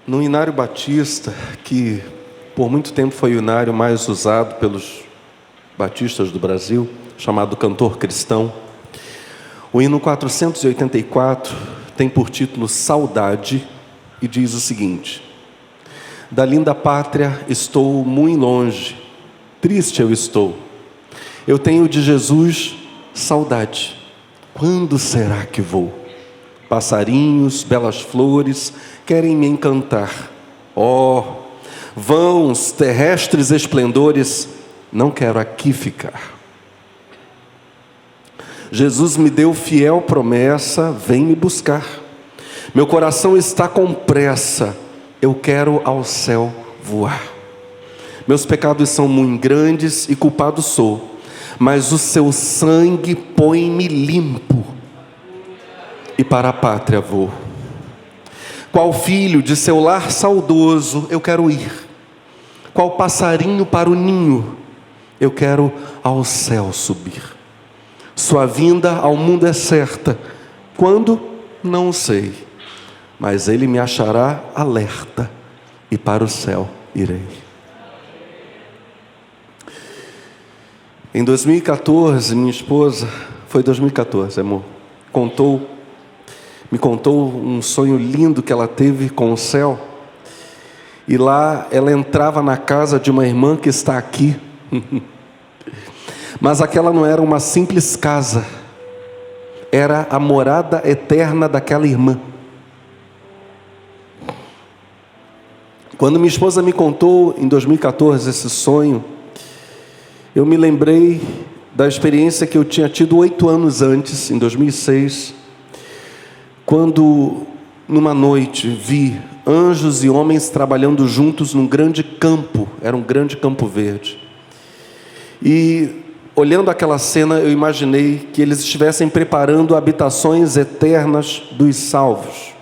No Inário Batista, que por muito tempo foi o inário mais usado pelos batistas do Brasil, chamado Cantor Cristão, o hino 484 tem por título Saudade e diz o seguinte: da linda pátria estou muito longe, triste eu estou, eu tenho de Jesus saudade, quando será que vou? Passarinhos, belas flores, querem me encantar. Oh, vãos, terrestres esplendores, não quero aqui ficar. Jesus me deu fiel promessa, vem me buscar. Meu coração está com pressa, eu quero ao céu voar. Meus pecados são muito grandes e culpado sou, mas o seu sangue põe-me limpo, e para a pátria vou. Qual filho de seu lar saudoso eu quero ir, qual passarinho para o ninho, eu quero ao céu subir. Sua vinda ao mundo é certa, quando? Não sei, mas ele me achará alerta, e para o céu irei. Em 2014, minha esposa, foi 2014, amor, me contou um sonho lindo que ela teve com o céu. E lá ela entrava na casa de uma irmã que está aqui. Mas aquela não era uma simples casa, era a morada eterna daquela irmã. Quando minha esposa me contou em 2014 esse sonho, eu me lembrei da experiência que eu tinha tido 8 anos antes, em 2006, quando numa noite vi anjos e homens trabalhando juntos num grande campo, era um grande campo verde. E olhando aquela cena, eu imaginei que eles estivessem preparando habitações eternas dos salvos.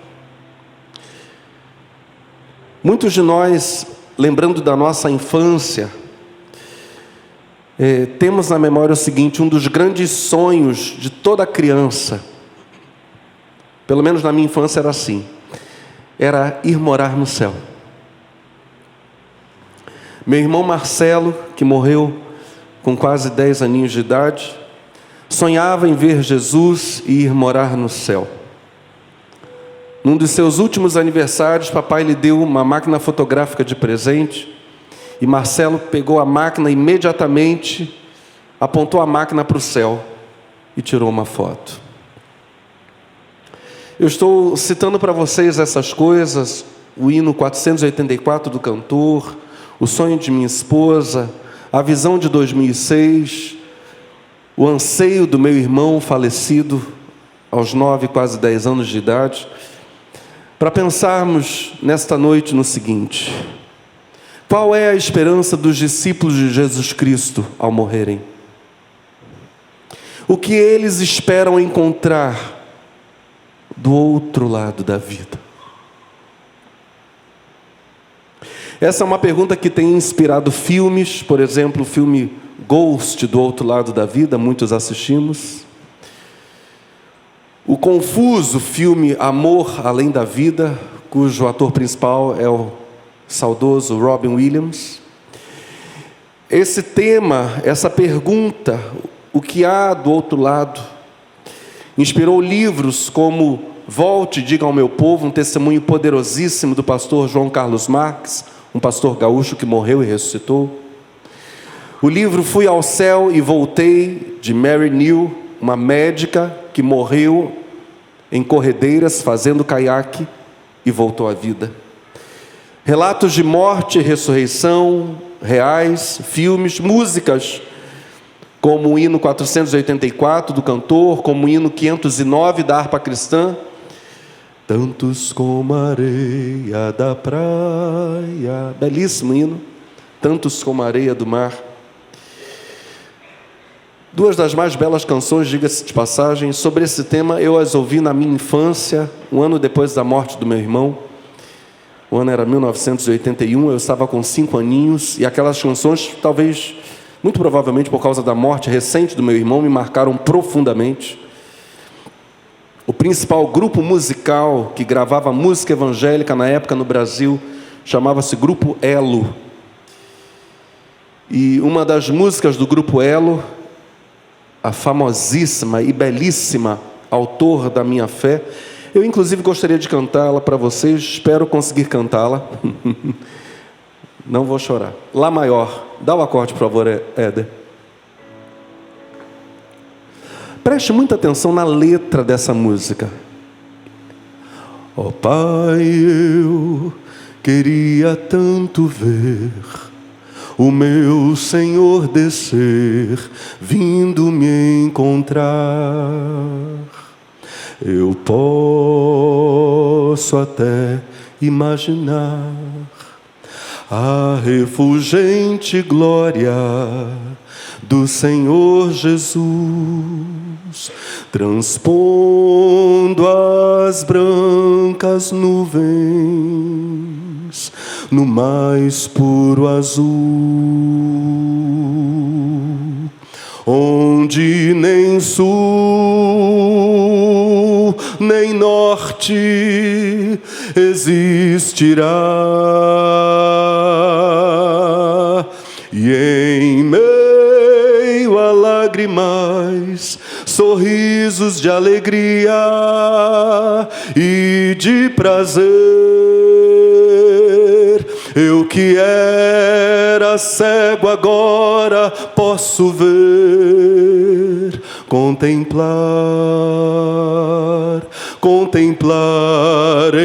Muitos de nós, lembrando da nossa infância, temos na memória o seguinte: um dos grandes sonhos de toda criança, pelo menos na minha infância era assim, era ir morar no céu. Meu irmão Marcelo, que morreu com quase 10 aninhos de idade, sonhava em ver Jesus e ir morar no céu. Num dos seus últimos aniversários, papai lhe deu uma máquina fotográfica de presente, e Marcelo pegou a máquina e imediatamente apontou a máquina para o céu e tirou uma foto. Eu estou citando para vocês essas coisas, o hino 484 do Cantor, o sonho de minha esposa, a visão de 2006, o anseio do meu irmão falecido aos 9, quase 10 anos de idade, para pensarmos nesta noite no seguinte: qual é a esperança dos discípulos de Jesus Cristo ao morrerem? O que eles esperam encontrar do outro lado da vida? Essa é uma pergunta que tem inspirado filmes, por exemplo, o filme Ghost, do outro lado da vida, muitos assistimos. O confuso filme Amor Além da Vida, cujo ator principal é o saudoso Robin Williams. Esse tema, essa pergunta, o que há do outro lado, inspirou livros como Volte, Diga ao Meu Povo, um testemunho poderosíssimo do pastor João Carlos Marques, um pastor gaúcho que morreu e ressuscitou. O livro Fui ao Céu e Voltei, de Mary Neal, uma médica que morreu em corredeiras fazendo caiaque e voltou à vida. Relatos de morte e ressurreição reais, filmes, músicas, como o hino 484 do Cantor, como o hino 509 da harpa cristã. Tantos como a areia da praia, belíssimo hino, tantos como a areia do mar. Duas das mais belas canções, diga-se de passagem, sobre esse tema eu as ouvi na minha infância, um ano depois da morte do meu irmão. O ano era 1981, eu estava com 5 aninhos, e aquelas canções, talvez, muito provavelmente por causa da morte recente do meu irmão, me marcaram profundamente. O principal grupo musical que gravava música evangélica na época no Brasil chamava-se Grupo Elo. E uma das músicas do Grupo Elo, a famosíssima e belíssima Autor da Minha Fé, eu inclusive gostaria de cantá-la para vocês, espero conseguir cantá-la. Não vou chorar. Lá maior. Dá o acorde, por favor, Éder. Preste muita atenção na letra dessa música. Ó Pai, eu queria tanto ver o meu Senhor descer, vindo me encontrar. Eu posso até imaginar a refulgente glória do Senhor Jesus, transpondo as brancas nuvens no mais puro azul, onde nem sul nem norte existirá, e em meio a lágrimas, sorrisos de alegria e de prazer. Eu que era cego agora posso ver, contemplar,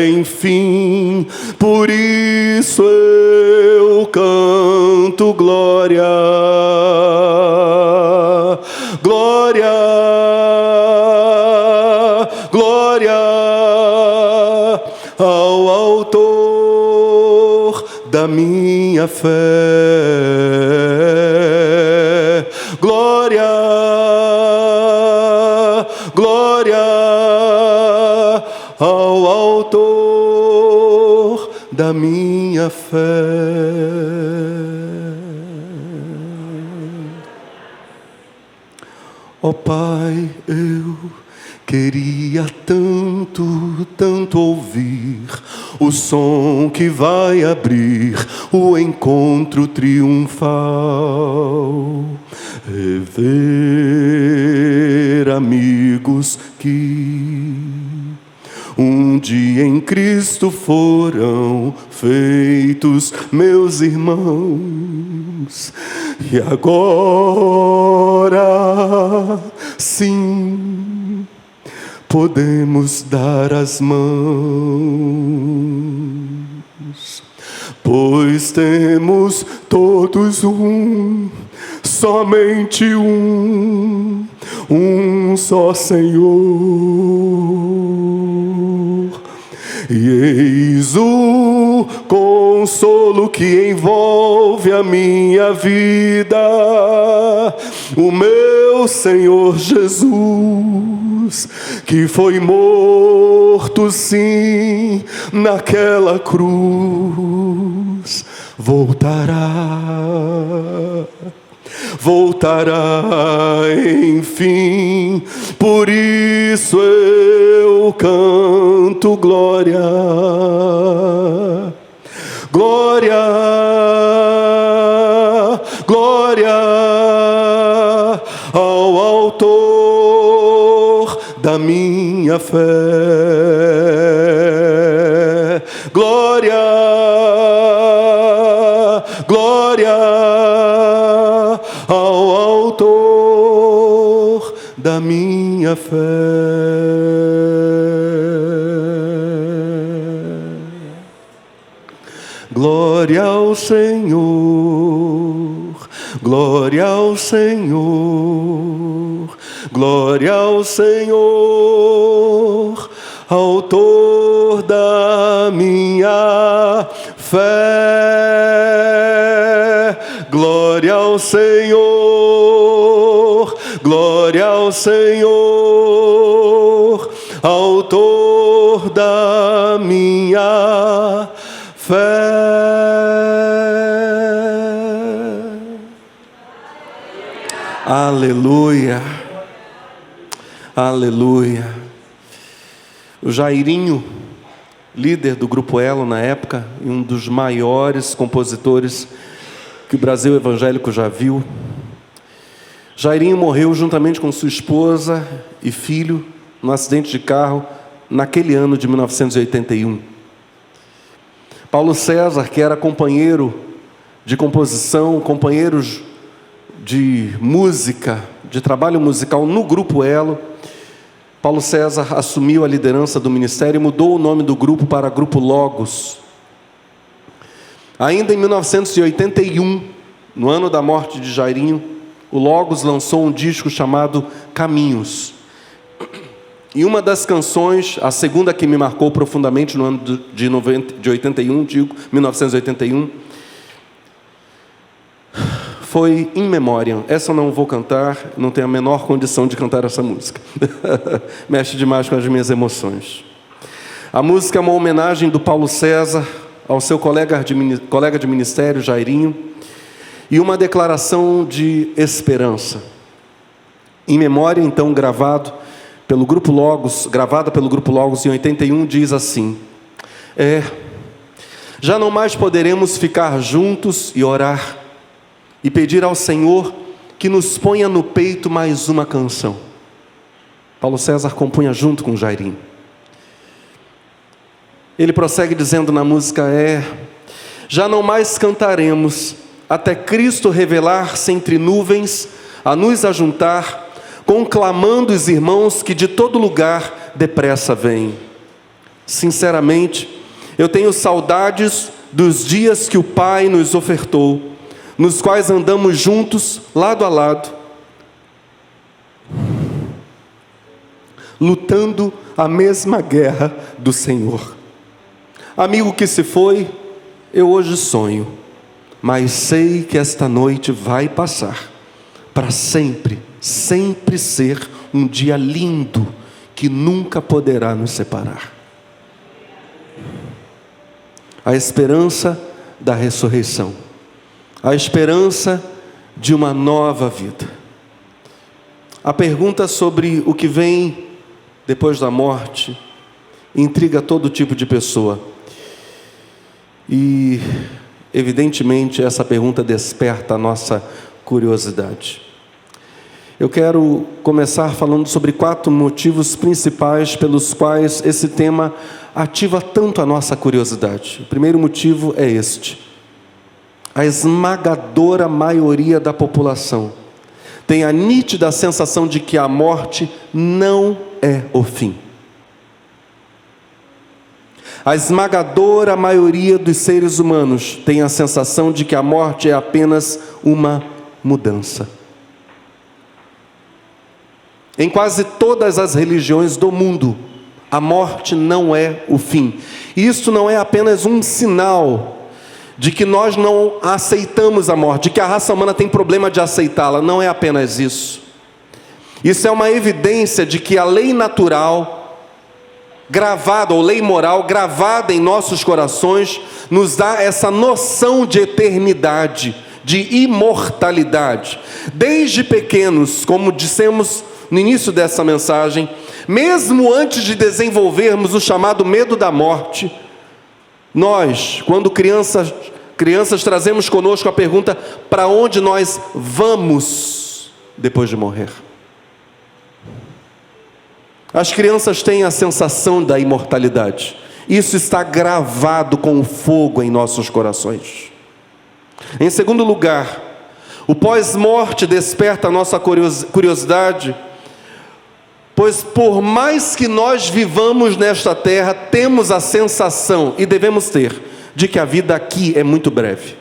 enfim. Por isso eu canto glória, glória, glória ao Autor da minha fé. Glória, glória ao Autor da minha fé. Ó Pai, eu queria tanto, tanto ouvir o som que vai abrir o encontro triunfal, rever amigos que um dia em Cristo foram feitos meus irmãos, e agora sim podemos dar as mãos, pois temos todos somente um só Senhor. E eis o consolo que envolve a minha vida, o meu Senhor Jesus, que foi morto sim naquela cruz, voltará, enfim. Por isso eu canto glória, glória, glória ao Autor da minha fé. Glória, glória ao Autor da minha fé. Glória ao Senhor, glória ao Senhor, glória ao Senhor, Autor da minha fé. Glória ao Senhor, glória ao Senhor, Autor da minha fé. Aleluia, aleluia. O Jairinho, líder do Grupo Elo na época, e um dos maiores compositores que o Brasil evangélico já viu. Jairinho morreu juntamente com sua esposa e filho num acidente de carro naquele ano de 1981. Paulo César, que era companheiro de composição, companheiro de música, de trabalho musical no Grupo Elo, Paulo César assumiu a liderança do ministério e mudou o nome do grupo para Grupo Logos. Ainda em 1981, no ano da morte de Jairinho, o Logos lançou um disco chamado Caminhos. E uma das canções, a segunda que me marcou profundamente no ano de 1981, foi In Memoriam. Essa eu não vou cantar, não tenho a menor condição de cantar essa música. Mexe demais com as minhas emoções. A música é uma homenagem do Paulo César ao seu colega de ministério, Jairinho, e uma declaração de esperança. In Memoriam, então, gravada pelo Grupo Logos em 81, diz assim: já não mais poderemos ficar juntos e orar, e pedir ao Senhor que nos ponha no peito mais uma canção. Paulo César compunha junto com Jairinho. Ele prossegue dizendo na música: já não mais cantaremos, até Cristo revelar-se entre nuvens, a nos ajuntar, conclamando os irmãos que de todo lugar depressa vêm. Sinceramente, eu tenho saudades dos dias que o Pai nos ofertou, nos quais andamos juntos, lado a lado, lutando a mesma guerra do Senhor. Amigo que se foi, eu hoje sonho, mas sei que esta noite vai passar, para sempre, sempre ser um dia lindo, que nunca poderá nos separar. A esperança da ressurreição, a esperança de uma nova vida. A pergunta sobre o que vem depois da morte intriga todo tipo de pessoa. E, evidentemente, essa pergunta desperta a nossa curiosidade. Eu quero começar falando sobre 4 motivos principais pelos quais esse tema ativa tanto a nossa curiosidade. O primeiro motivo é este: a esmagadora maioria da população tem a nítida sensação de que a morte não é o fim. A esmagadora maioria dos seres humanos tem a sensação de que a morte é apenas uma mudança. Em quase todas as religiões do mundo, a morte não é o fim. E isso não é apenas um sinal de que nós não aceitamos a morte, de que a raça humana tem problema de aceitá-la. Não é apenas isso. Isso é uma evidência de que a lei natural, gravada, ou lei moral, gravada em nossos corações, nos dá essa noção de eternidade, de imortalidade. Desde pequenos, como dissemos no início dessa mensagem, mesmo antes de desenvolvermos o chamado medo da morte, nós, quando crianças trazemos conosco a pergunta: para onde nós vamos depois de morrer? As crianças têm a sensação da imortalidade. Isso está gravado com fogo em nossos corações. Em segundo lugar, o pós-morte desperta a nossa curiosidade, pois por mais que nós vivamos nesta terra, temos a sensação, e devemos ter, de que a vida aqui é muito breve.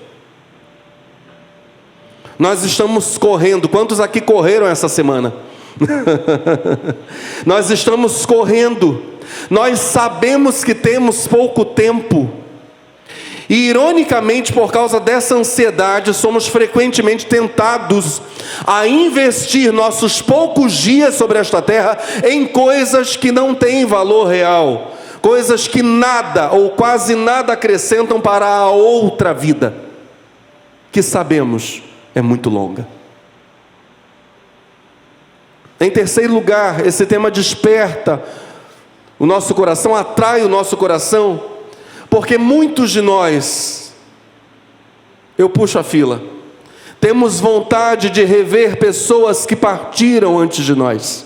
Nós estamos correndo. Quantos aqui correram essa semana? Nós estamos correndo. Nós sabemos que temos pouco tempo. E, ironicamente, por causa dessa ansiedade, somos frequentemente tentados a investir nossos poucos dias sobre esta terra em coisas que não têm valor real, coisas que nada ou quase nada acrescentam para a outra vida, que sabemos é muito longa. Em terceiro lugar, esse tema desperta O nosso coração atrai o nosso coração, porque muitos de nós, eu puxo a fila, temos vontade de rever pessoas que partiram antes de nós.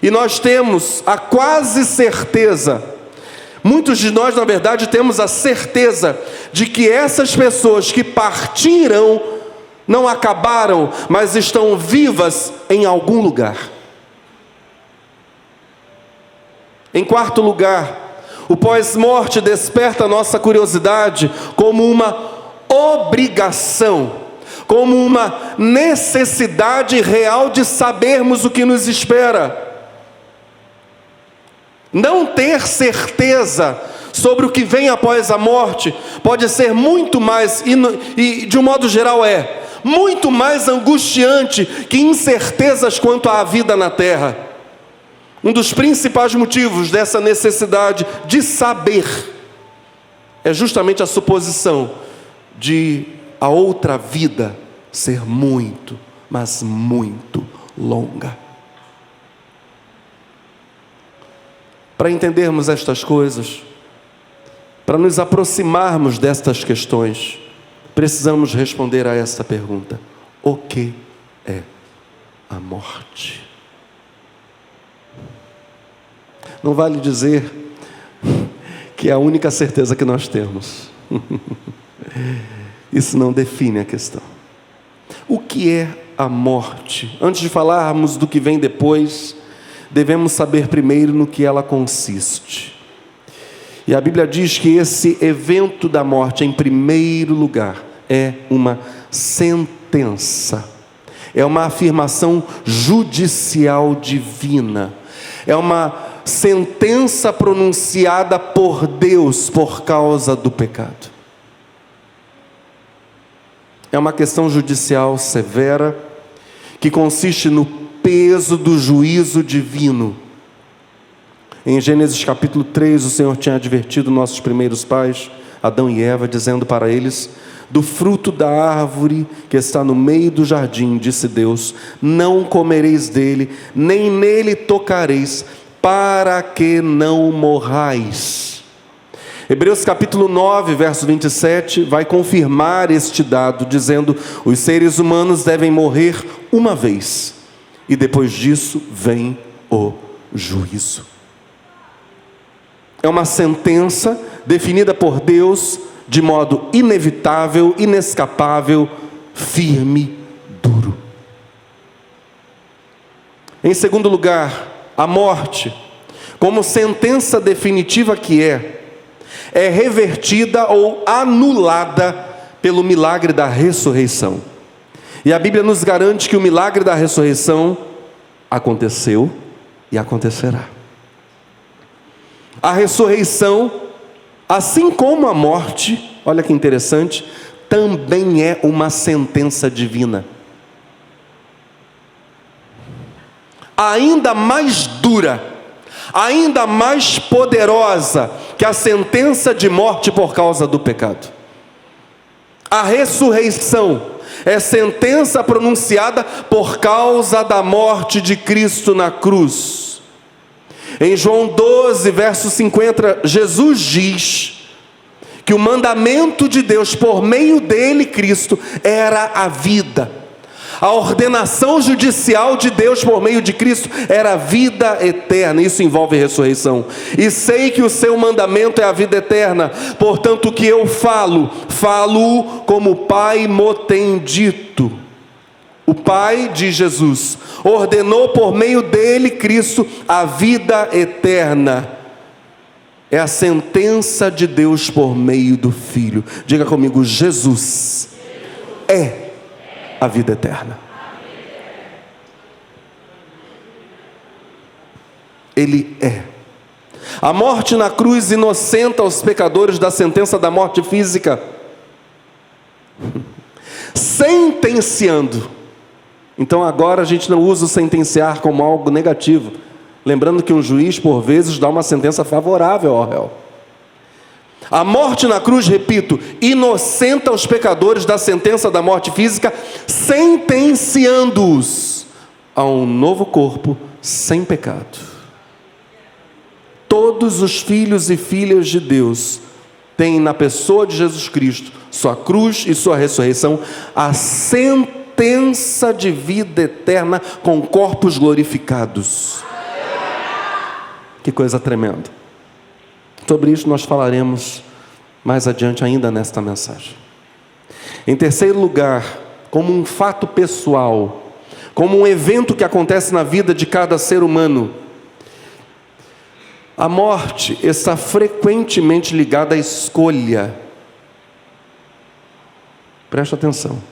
E nós temos a quase certeza, muitos de nós na verdade temos a certeza de que essas pessoas que partiram não acabaram, mas estão vivas em algum lugar. Em quarto lugar, o pós-morte desperta a nossa curiosidade como uma obrigação, como uma necessidade real de sabermos o que nos espera. Não ter certeza sobre o que vem após a morte pode ser muito mais, e de um modo geral muito mais angustiante que incertezas quanto à vida na terra. Um dos principais motivos dessa necessidade de saber é justamente a suposição de a outra vida ser muito, mas muito longa. Para entendermos estas coisas, para nos aproximarmos destas questões, precisamos responder a esta pergunta: o que é a morte? Não vale dizer que é a única certeza que nós temos. Isso não define a questão. O que é a morte? Antes de falarmos do que vem depois, devemos saber primeiro no que ela consiste. E a Bíblia diz que esse evento da morte, em primeiro lugar, é uma sentença. É uma afirmação judicial divina. É uma sentença pronunciada por Deus por causa do pecado. É uma questão judicial severa, que consiste no peso do juízo divino. Em Gênesis capítulo 3, o Senhor tinha advertido nossos primeiros pais, Adão e Eva, dizendo para eles: do fruto da árvore que está no meio do jardim, disse Deus, não comereis dele, nem nele tocareis, para que não morrais. Hebreus capítulo 9, verso 27, vai confirmar este dado, dizendo: os seres humanos devem morrer uma vez, e depois disso vem o juízo. É uma sentença definida por Deus de modo inevitável, inescapável, firme, duro. Em segundo lugar, a morte, como sentença definitiva que é revertida ou anulada pelo milagre da ressurreição. E a Bíblia nos garante que o milagre da ressurreição aconteceu e acontecerá. A ressurreição, assim como a morte, olha que interessante, também é uma sentença divina. Ainda mais dura, ainda mais poderosa que a sentença de morte por causa do pecado. A ressurreição é sentença pronunciada por causa da morte de Cristo na cruz. Em João 12, verso 50, Jesus diz que o mandamento de Deus por meio dele, Cristo, era a vida. A ordenação judicial de Deus por meio de Cristo era a vida eterna. Isso envolve ressurreição. E sei que o seu mandamento é a vida eterna. Portanto, o que eu falo como o Pai mo tem dito. O Pai de Jesus ordenou por meio dele, Cristo, a vida eterna. É a sentença de Deus por meio do Filho. Diga comigo: Jesus é a vida eterna. Ele é. A morte na cruz inocenta os pecadores da sentença da morte física, sentenciando. Então agora a gente não usa o sentenciar como algo negativo, lembrando que um juiz por vezes dá uma sentença favorável ao réu. A morte na cruz, repito, inocenta os pecadores da sentença da morte física, sentenciando-os a um novo corpo sem pecado. todos os filhos e filhas de Deus têm na pessoa de Jesus Cristo, sua cruz e sua ressurreição, a sentença de vida eterna com corpos glorificados. Que coisa tremenda. Sobre isso nós falaremos mais adiante ainda nesta mensagem. Em terceiro lugar, como um fato pessoal, como um evento que acontece na vida de cada ser humano, a morte está frequentemente ligada à escolha. Presta atenção.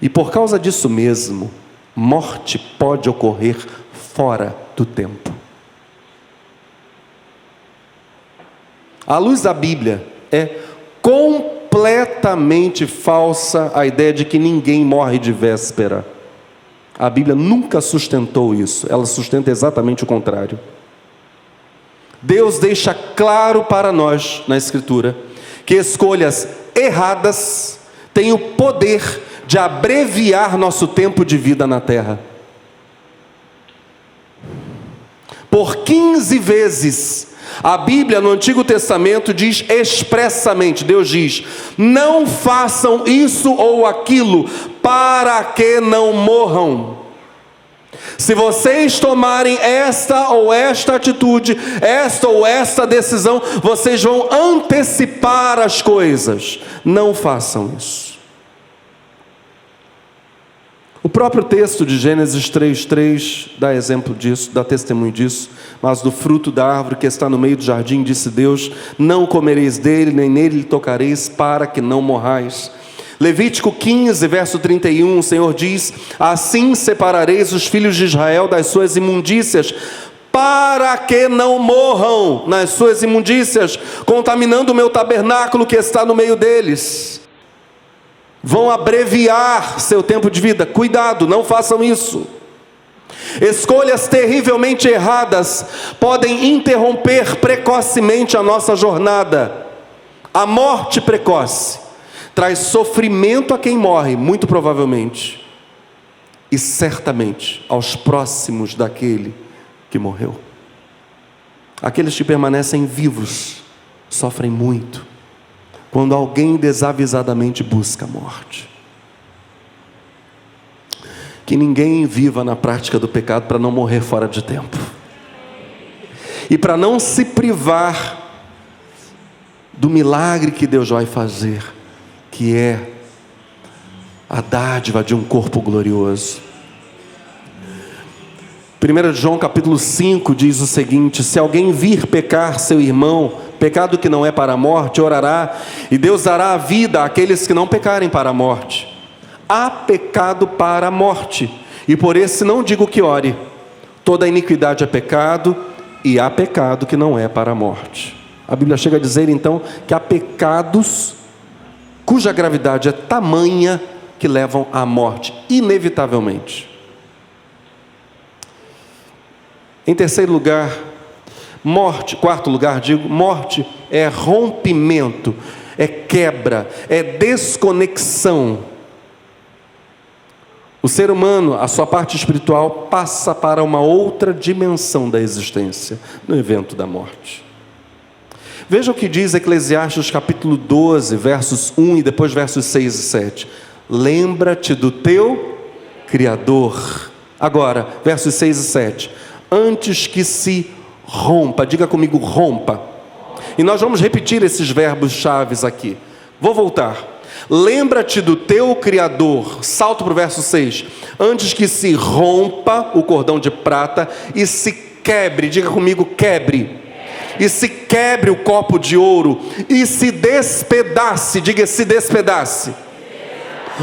E por causa disso mesmo, morte pode ocorrer fora do tempo. À luz da Bíblia, é completamente falsa a ideia de que ninguém morre de véspera. A Bíblia nunca sustentou isso, ela sustenta exatamente o contrário. Deus deixa claro para nós, na Escritura, que escolhas erradas têm o poder de abreviar nosso tempo de vida na terra. Por 15 vezes, a Bíblia no Antigo Testamento diz expressamente, Deus diz, não façam isso ou aquilo, para que não morram. Se vocês tomarem esta ou esta atitude, esta ou esta decisão, vocês vão antecipar as coisas. Não façam isso. O próprio texto de Gênesis 3:3 dá exemplo disso, dá testemunho disso. Mas do fruto da árvore que está no meio do jardim, disse Deus, não comereis dele, nem nele lhe tocareis, para que não morrais. Levítico 15, verso 31, o Senhor diz, assim separareis os filhos de Israel das suas imundícias, para que não morram nas suas imundícias, contaminando o meu tabernáculo que está no meio deles. Vão abreviar seu tempo de vida. Cuidado, não façam isso. Escolhas terrivelmente erradas podem interromper precocemente a nossa jornada. A morte precoce traz sofrimento a quem morre, muito provavelmente, e certamente aos próximos daquele que morreu. Aqueles que permanecem vivos sofrem muito quando alguém desavisadamente busca a morte. Que ninguém viva na prática do pecado para não morrer fora de tempo. E para não se privar do milagre que Deus vai fazer, que é a dádiva de um corpo glorioso. 1 João capítulo 5 diz o seguinte, se alguém vir pecar seu irmão, pecado que não é para a morte, orará, e Deus dará a vida àqueles que não pecarem para a morte. Há pecado para a morte, e por esse não digo que ore. Toda iniquidade é pecado, e há pecado que não é para a morte. A Bíblia chega a dizer então que há pecados cuja gravidade é tamanha que levam à morte, inevitavelmente. Em terceiro lugar, quarto lugar, morte é rompimento, é quebra, é desconexão. O ser humano, a sua parte espiritual, passa para uma outra dimensão da existência, no evento da morte. Veja o que diz Eclesiastes capítulo 12, versos 1 e depois versos 6 e 7. Lembra-te do teu Criador. Agora, versos 6 e 7. Antes que se rompa, diga comigo, rompa. E nós vamos repetir esses verbos chaves aqui. Vou voltar. Lembra-te do teu Criador. Salto para o verso 6. Antes que se rompa o cordão de prata e se quebre, diga comigo, quebre. E se quebre o copo de ouro e se despedace, diga se despedace.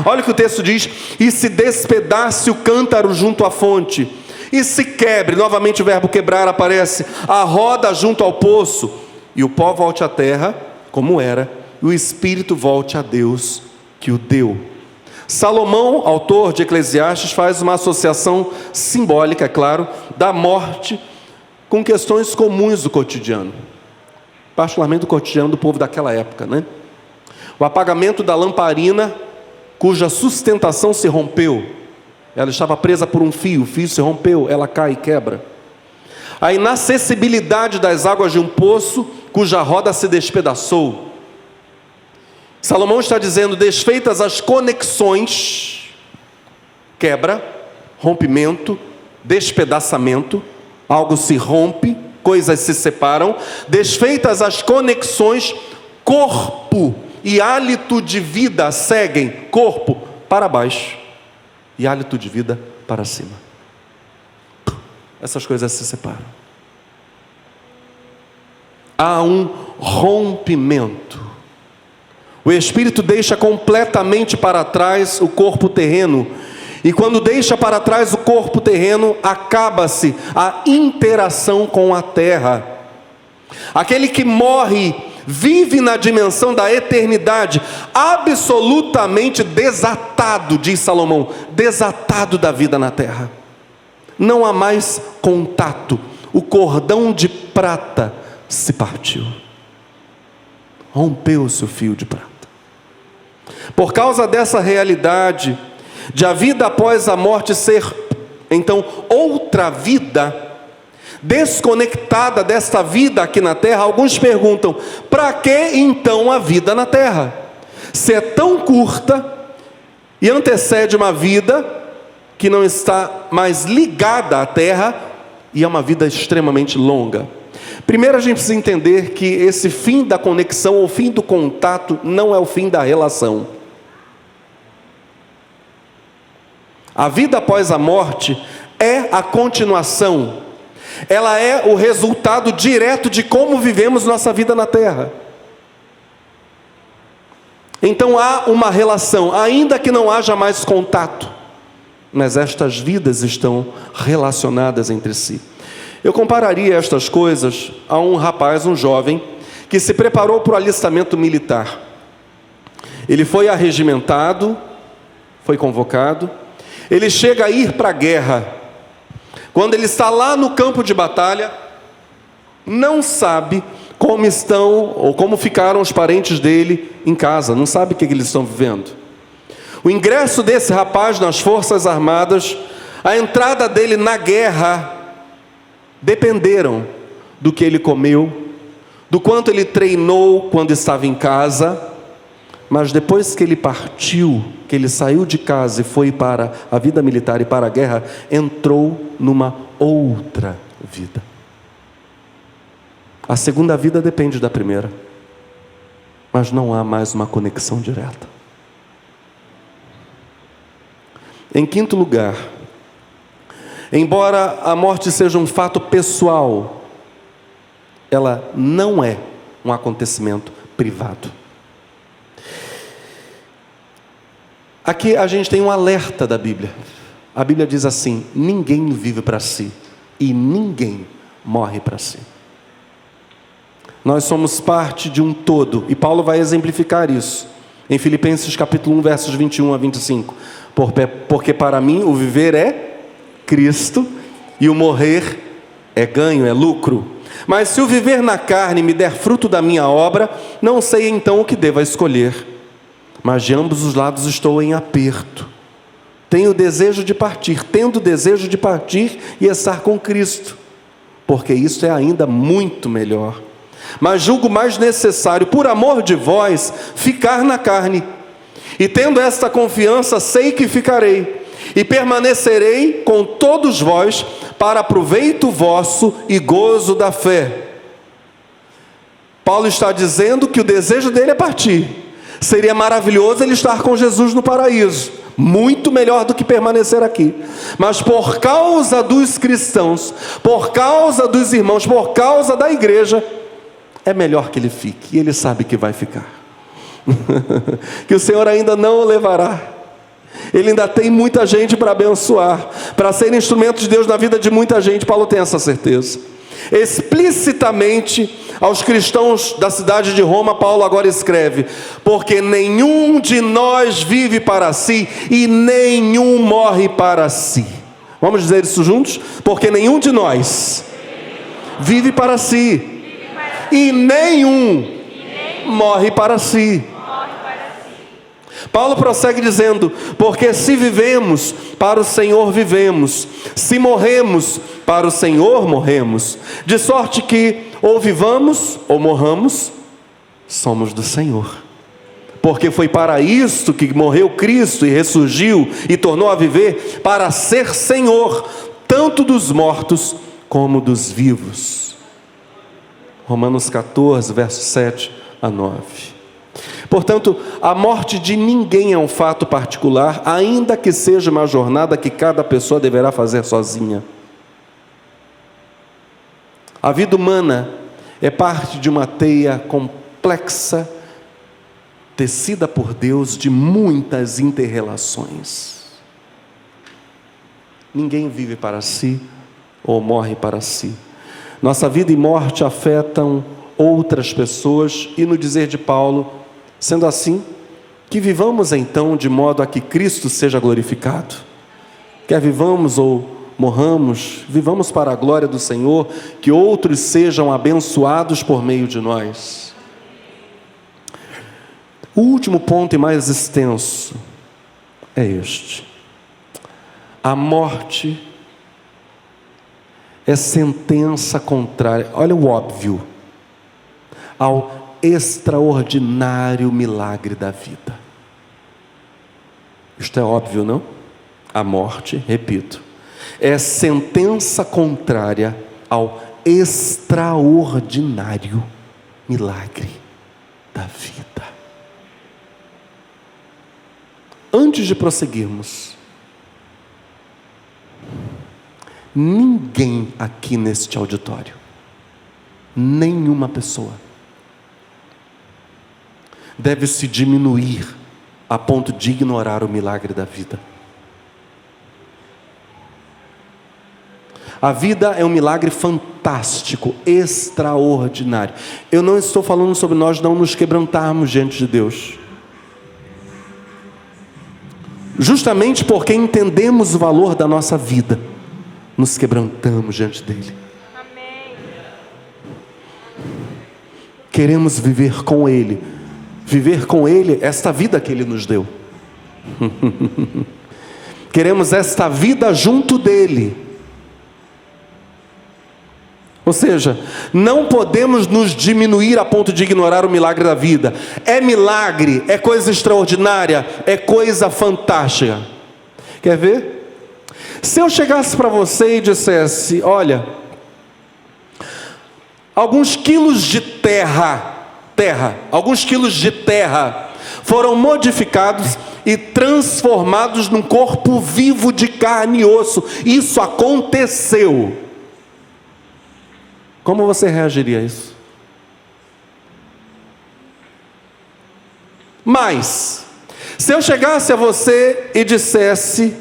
Olha o que o texto diz, e se despedace o cântaro junto à fonte, e se quebre, novamente o verbo quebrar aparece, a roda junto ao poço, e o pó volte à terra, como era, e o espírito volte a Deus que o deu. Salomão, autor de Eclesiastes, faz uma associação simbólica, é claro, da morte com questões comuns do cotidiano, particularmente do cotidiano do povo daquela época, né? O apagamento da lamparina, cuja sustentação se rompeu, ela estava presa por um fio, o fio se rompeu, ela cai e quebra. a inacessibilidade das águas de um poço cuja roda se despedaçou. Salomão está dizendo: desfeitas as conexões, quebra, rompimento, despedaçamento, algo se rompe, coisas se separam, desfeitas as conexões, corpo e hálito de vida seguem corpo para baixo e hálito de vida para cima. Essas coisas se separam. Há um rompimento. O espírito deixa completamente para trás o corpo terreno. E quando deixa para trás o corpo terreno, acaba-se a interação com a terra. Aquele que morre vive na dimensão da eternidade, absolutamente desatado, diz Salomão, desatado da vida na terra. Não há mais contato. O cordão de prata se partiu. Rompeu-se o fio de prata. Por causa dessa realidade de a vida após a morte ser, então, outra vida, desconectada desta vida aqui na terra, alguns perguntam: para que então a vida na terra? Se é tão curta e antecede uma vida que não está mais ligada à terra e é uma vida extremamente longa. Primeiro a gente precisa entender que esse fim da conexão ou fim do contato não é o fim da relação. A vida após a morte é a continuação. Ela é o resultado direto de como vivemos nossa vida na terra. Então há uma relação, ainda que não haja mais contato, mas estas vidas estão relacionadas entre si. Eu compararia estas coisas a um rapaz, um jovem, que se preparou para o alistamento militar. Ele foi arregimentado, foi convocado, ele chega a ir para a guerra. Quando ele está lá no campo de batalha, não sabe como estão ou como ficaram os parentes dele em casa, não sabe o que eles estão vivendo. O ingresso desse rapaz nas Forças Armadas, a entrada dele na guerra, dependeram do que ele comeu, do quanto ele treinou quando estava em casa. Mas depois que ele partiu, que ele saiu de casa e foi para a vida militar e para a guerra, entrou numa outra vida. A segunda vida depende da primeira, mas não há mais uma conexão direta. Em quinto lugar, embora a morte seja um fato pessoal, ela não é um acontecimento privado. Aqui a gente tem um alerta da Bíblia. A Bíblia diz assim: ninguém vive para si e ninguém morre para si. Nós somos parte de um todo, e Paulo vai exemplificar isso em Filipenses capítulo 1, versos 21 a 25. Porque para mim o viver é Cristo e o morrer é ganho, é lucro. Mas se o viver na carne me der fruto da minha obra, não sei então o que devo escolher. Mas de ambos os lados estou em aperto. Tenho desejo de partir, tendo desejo de partir e estar com Cristo, porque isso é ainda muito melhor. Mas julgo mais necessário, por amor de vós, ficar na carne. E tendo esta confiança, sei que ficarei, e permanecerei com todos vós, para proveito vosso e gozo da fé. Paulo está dizendo que o desejo dele é partir. Seria maravilhoso ele estar com Jesus no paraíso, muito melhor do que permanecer aqui. Mas por causa dos cristãos, por causa dos irmãos, por causa da igreja, é melhor que ele fique, e ele sabe que vai ficar. Que o Senhor ainda não o levará. Ele ainda tem muita gente para abençoar, para ser instrumento de Deus na vida de muita gente. Paulo tem essa certeza. Explicitamente aos cristãos da cidade de Roma, Paulo agora escreve: porque nenhum de nós vive para si e nenhum morre para si. Vamos dizer isso juntos? Porque nenhum de nós vive para si e nenhum morre para si. Paulo prossegue dizendo: porque se vivemos, para o Senhor vivemos, se morremos, para o Senhor morremos, de sorte que ou vivamos ou morramos, somos do Senhor. Porque foi para isto que morreu Cristo e ressurgiu e tornou a viver, para ser Senhor, tanto dos mortos como dos vivos. Romanos 14, versos 7 a 9. Portanto, a morte de ninguém é um fato particular, ainda que seja uma jornada que cada pessoa deverá fazer sozinha. A vida humana é parte de uma teia complexa, tecida por Deus, de muitas interrelações. Ninguém vive para si ou morre para si. Nossa vida e morte afetam outras pessoas, e no dizer de Paulo, sendo assim, que vivamos então de modo a que Cristo seja glorificado. Quer vivamos ou morramos, vivamos para a glória do Senhor, que outros sejam abençoados por meio de nós. O último ponto e mais extenso é este: a morte é sentença contrária, olha o óbvio, ao extraordinário milagre da vida. Isto é óbvio, não? A morte, repito, é sentença contrária ao extraordinário milagre da vida. Antes de prosseguirmos, ninguém aqui neste auditório, nenhuma pessoa, deve se diminuir a ponto de ignorar o milagre da vida. A vida é um milagre fantástico, extraordinário. Eu não estou falando sobre nós não nos quebrantarmos diante de Deus. Justamente porque entendemos o valor da nossa vida, nos quebrantamos diante dele. Amém. Queremos viver com ele esta vida que ele nos deu. Queremos esta vida junto dele. Ou seja, não podemos nos diminuir a ponto de ignorar o milagre da vida. É milagre, é coisa extraordinária, é coisa fantástica. Quer ver? Se eu chegasse para você e dissesse: olha, alguns quilos de terra foram modificados e transformados num corpo vivo de carne e osso. Isso aconteceu. Como você reagiria a isso? Mas, se eu chegasse a você e dissesse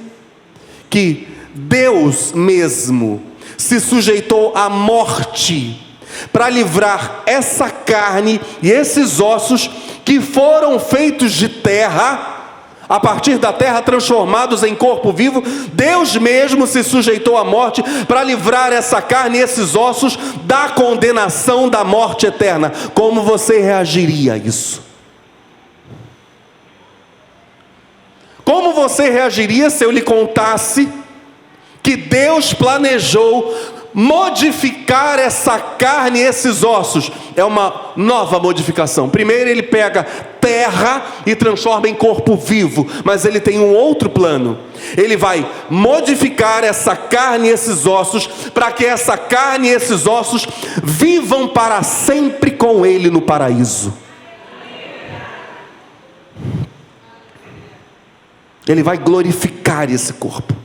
que Deus mesmo se sujeitou à morte para livrar essa carne e esses ossos que foram feitos de terra, a partir da terra transformados em corpo vivo, Deus mesmo se sujeitou à morte para livrar essa carne e esses ossos da condenação da morte eterna. Como você reagiria a isso? Como você reagiria se eu lhe contasse que Deus planejou modificar essa carne e esses ossos? É uma nova modificação. Primeiro ele pega terra e transforma em corpo vivo, mas ele tem um outro plano. Ele vai modificar essa carne e esses ossos, para que essa carne e esses ossos vivam para sempre com ele no paraíso. Ele vai glorificar esse corpo.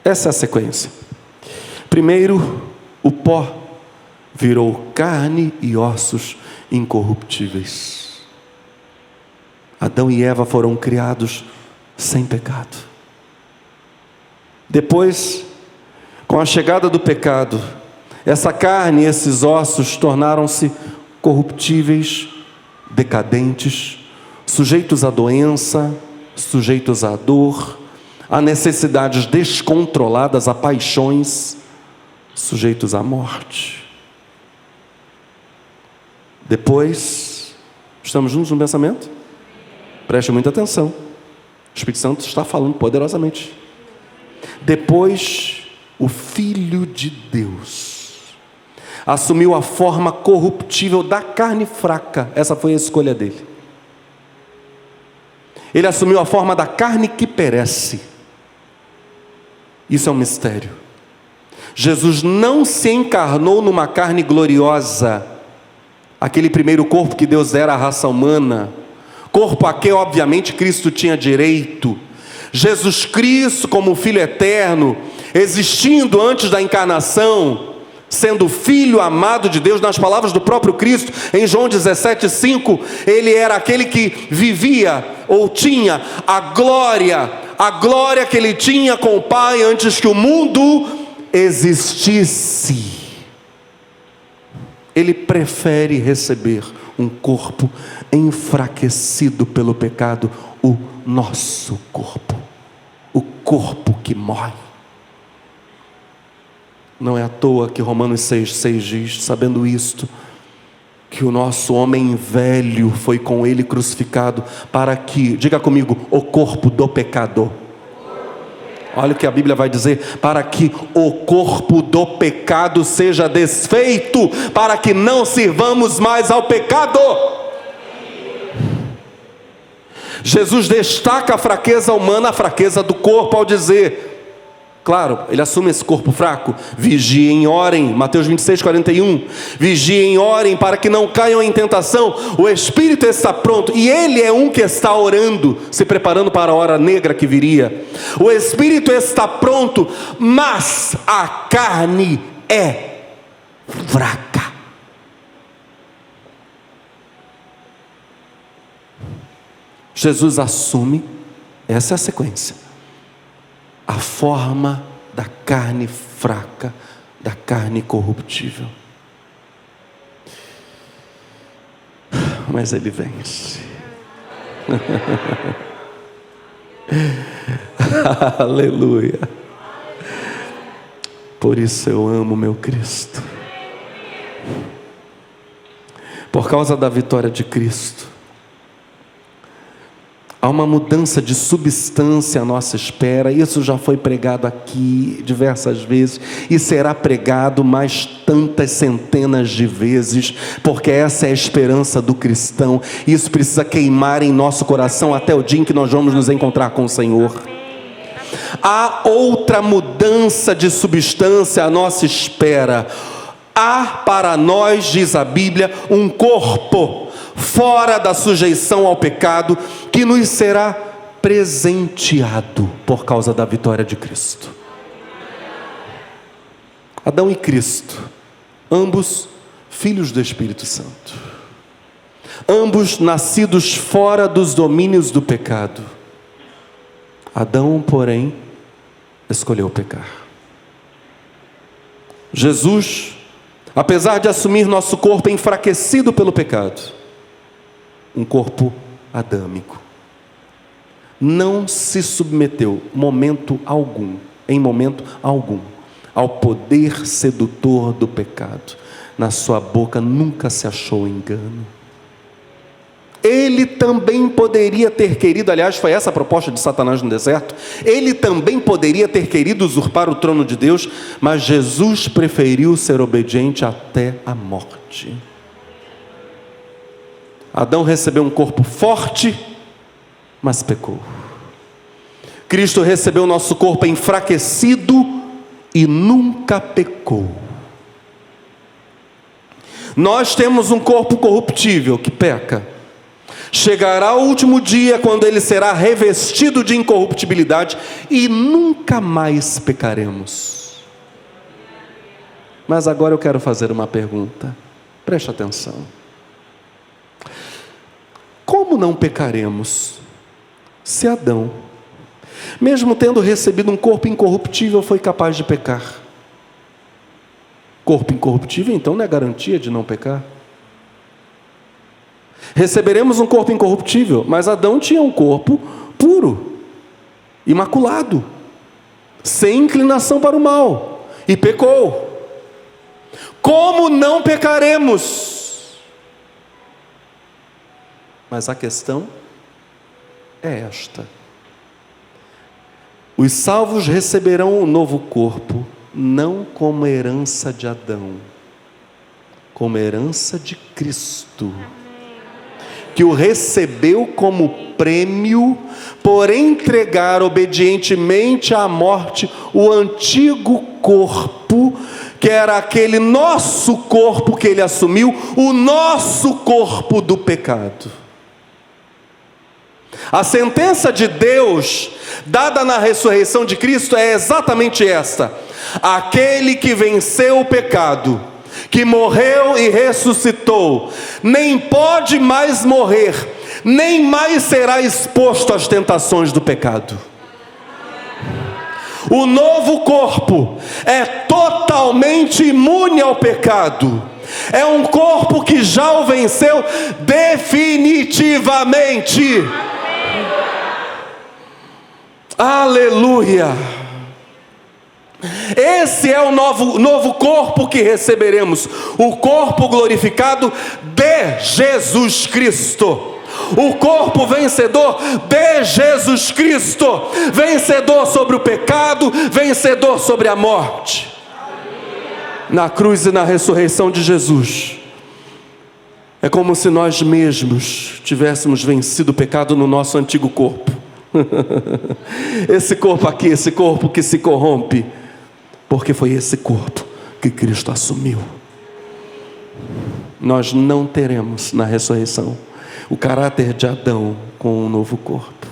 Essa é a sequência. Primeiro, o pó virou carne e ossos incorruptíveis. Adão e Eva foram criados sem pecado. Depois, com a chegada do pecado, essa carne e esses ossos tornaram-se corruptíveis, decadentes, sujeitos à doença, sujeitos à dor, a necessidades descontroladas, a paixões, sujeitos à morte. Depois, os Estamos juntos no pensamento? Preste muita atenção. O Espírito Santo está falando poderosamente. Depois, o Filho de Deus assumiu a forma corruptível da carne fraca. Essa foi a escolha dele. Ele assumiu a forma da carne que perece. Isso é um mistério. Jesus não se encarnou numa carne gloriosa, aquele primeiro corpo que Deus dera à raça humana, corpo a que obviamente Cristo tinha direito. Jesus Cristo, como Filho eterno, existindo antes da encarnação, sendo Filho amado de Deus, nas palavras do próprio Cristo, em João 17,5, Ele era aquele que vivia, ou tinha, a glória que Ele tinha com o Pai, antes que o mundo existisse. Ele prefere receber um corpo enfraquecido pelo pecado, o nosso corpo, o corpo que morre. Não é à toa que Romanos 6,6 diz, sabendo isto, que o nosso homem velho foi com ele crucificado, para que, diga comigo, o corpo do pecador. Olha o que a Bíblia vai dizer: para que o corpo do pecado seja desfeito, para que não sirvamos mais ao pecado. Jesus destaca a fraqueza humana, a fraqueza do corpo, ao dizer, claro, ele assume esse corpo fraco: vigiem, orem, Mateus 26:41, vigiem, orem, para que não caiam em tentação. O espírito está pronto, e ele é um que está orando, se preparando para a hora negra que viria. O espírito está pronto, mas a carne é fraca. Jesus assume, essa é a sequência, a forma da carne fraca, da carne corruptível. Mas ele vence. Aleluia. Por isso eu amo meu Cristo. Por causa da vitória de Cristo, há uma mudança de substância à nossa espera. Isso já foi pregado aqui diversas vezes e será pregado mais tantas centenas de vezes, porque essa é a esperança do cristão. Isso precisa queimar em nosso coração até o dia em que nós vamos nos encontrar com o Senhor. Há outra mudança de substância à nossa espera. Há para nós, diz a Bíblia, um corpo fora da sujeição ao pecado, que nos será presenteado por causa da vitória de Cristo. Adão e Cristo, ambos filhos do Espírito Santo, ambos nascidos fora dos domínios do pecado. Adão, porém, escolheu pecar. Jesus, apesar de assumir nosso corpo enfraquecido pelo pecado, um corpo adâmico, não se submeteu em momento algum, ao poder sedutor do pecado. Na sua boca nunca se achou engano. Ele também poderia ter querido, aliás, foi essa a proposta de Satanás no deserto, ele também poderia ter querido usurpar o trono de Deus, mas Jesus preferiu ser obediente até a morte. Adão recebeu um corpo forte, mas pecou. Cristo recebeu o nosso corpo enfraquecido e nunca pecou. Nós temos um corpo corruptível que peca. Chegará o último dia, quando ele será revestido de incorruptibilidade, e nunca mais pecaremos. Mas agora eu quero fazer uma pergunta, preste atenção. Como não pecaremos se Adão, mesmo tendo recebido um corpo incorruptível, foi capaz de pecar? Corpo incorruptível, então, não é garantia de não pecar. Receberemos um corpo incorruptível, mas Adão tinha um corpo puro, imaculado, sem inclinação para o mal, e pecou. Como não pecaremos? Mas a questão é esta: os salvos receberão um novo corpo, não como herança de Adão, como herança de Cristo, que o recebeu como prêmio por entregar obedientemente à morte o antigo corpo, que era aquele nosso corpo que ele assumiu, o nosso corpo do pecado. A sentença de Deus, dada na ressurreição de Cristo, é exatamente esta: aquele que venceu o pecado, que morreu e ressuscitou, nem pode mais morrer, nem mais será exposto às tentações do pecado. O novo corpo é totalmente imune ao pecado. É um corpo que já o venceu definitivamente. Aleluia! Esse é o novo corpo que receberemos, o corpo glorificado de Jesus Cristo. O corpo vencedor de Jesus Cristo, vencedor sobre o pecado, vencedor sobre a morte. Na cruz e na ressurreição de Jesus, é como se nós mesmos tivéssemos vencido o pecado no nosso antigo corpo. Esse corpo aqui, esse corpo que se corrompe, porque foi esse corpo que Cristo assumiu. Nós não teremos na ressurreição o caráter de Adão com um novo corpo,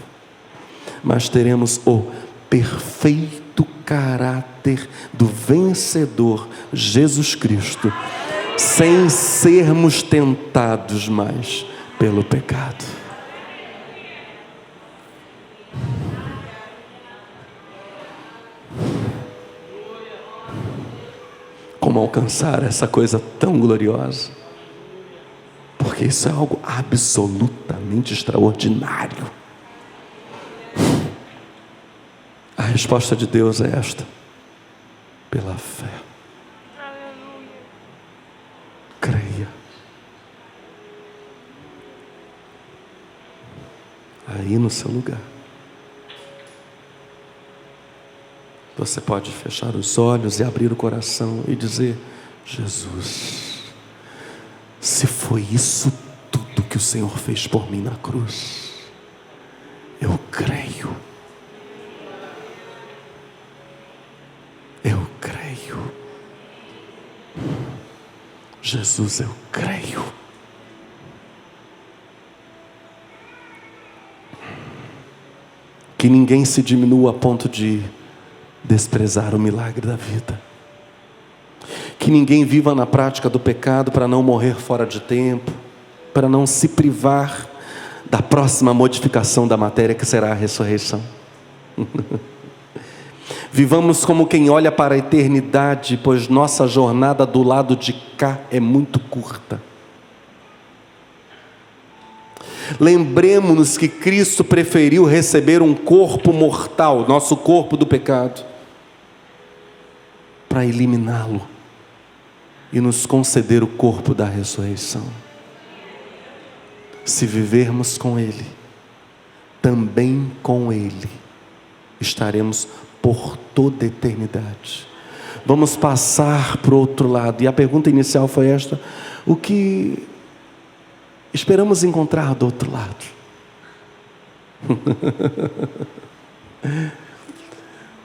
mas teremos o perfeito caráter do vencedor Jesus Cristo, sem sermos tentados mais pelo pecado. Como alcançar essa coisa tão gloriosa? Porque isso é algo absolutamente extraordinário. A resposta de Deus é esta: pela fé. Creia. Aí no seu lugar, você pode fechar os olhos e abrir o coração e dizer: Jesus, se foi isso tudo que o Senhor fez por mim na cruz, eu creio. Eu creio. Jesus, eu creio. Que ninguém se diminua a ponto de desprezar o milagre da vida. Que ninguém viva na prática do pecado para não morrer fora de tempo, para não se privar da próxima modificação da matéria, que será a ressurreição. Vivamos como quem olha para a eternidade, pois nossa jornada do lado de cá é muito curta. Lembremos-nos que Cristo preferiu receber um corpo mortal, nosso corpo do pecado, para eliminá-lo e nos conceder o corpo da ressurreição. Se vivermos com Ele, também com Ele estaremos por toda a eternidade. Vamos passar para o outro lado. E a pergunta inicial foi esta: o que esperamos encontrar do outro lado?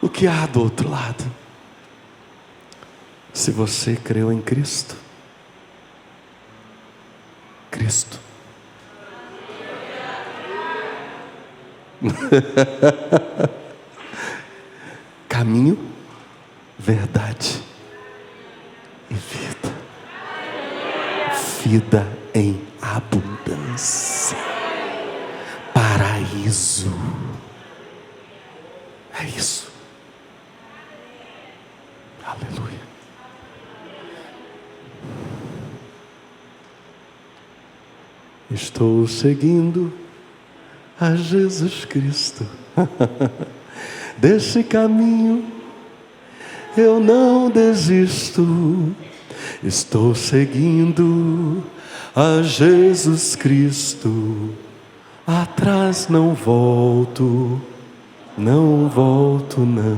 O que há do outro lado? Se você creu em Cristo, caminho, verdade e vida. Vida em abundância. Paraíso. É isso. Aleluia. Estou seguindo a Jesus Cristo. Desse caminho eu não desisto. Estou seguindo a Jesus Cristo. Atrás não volto, não volto não.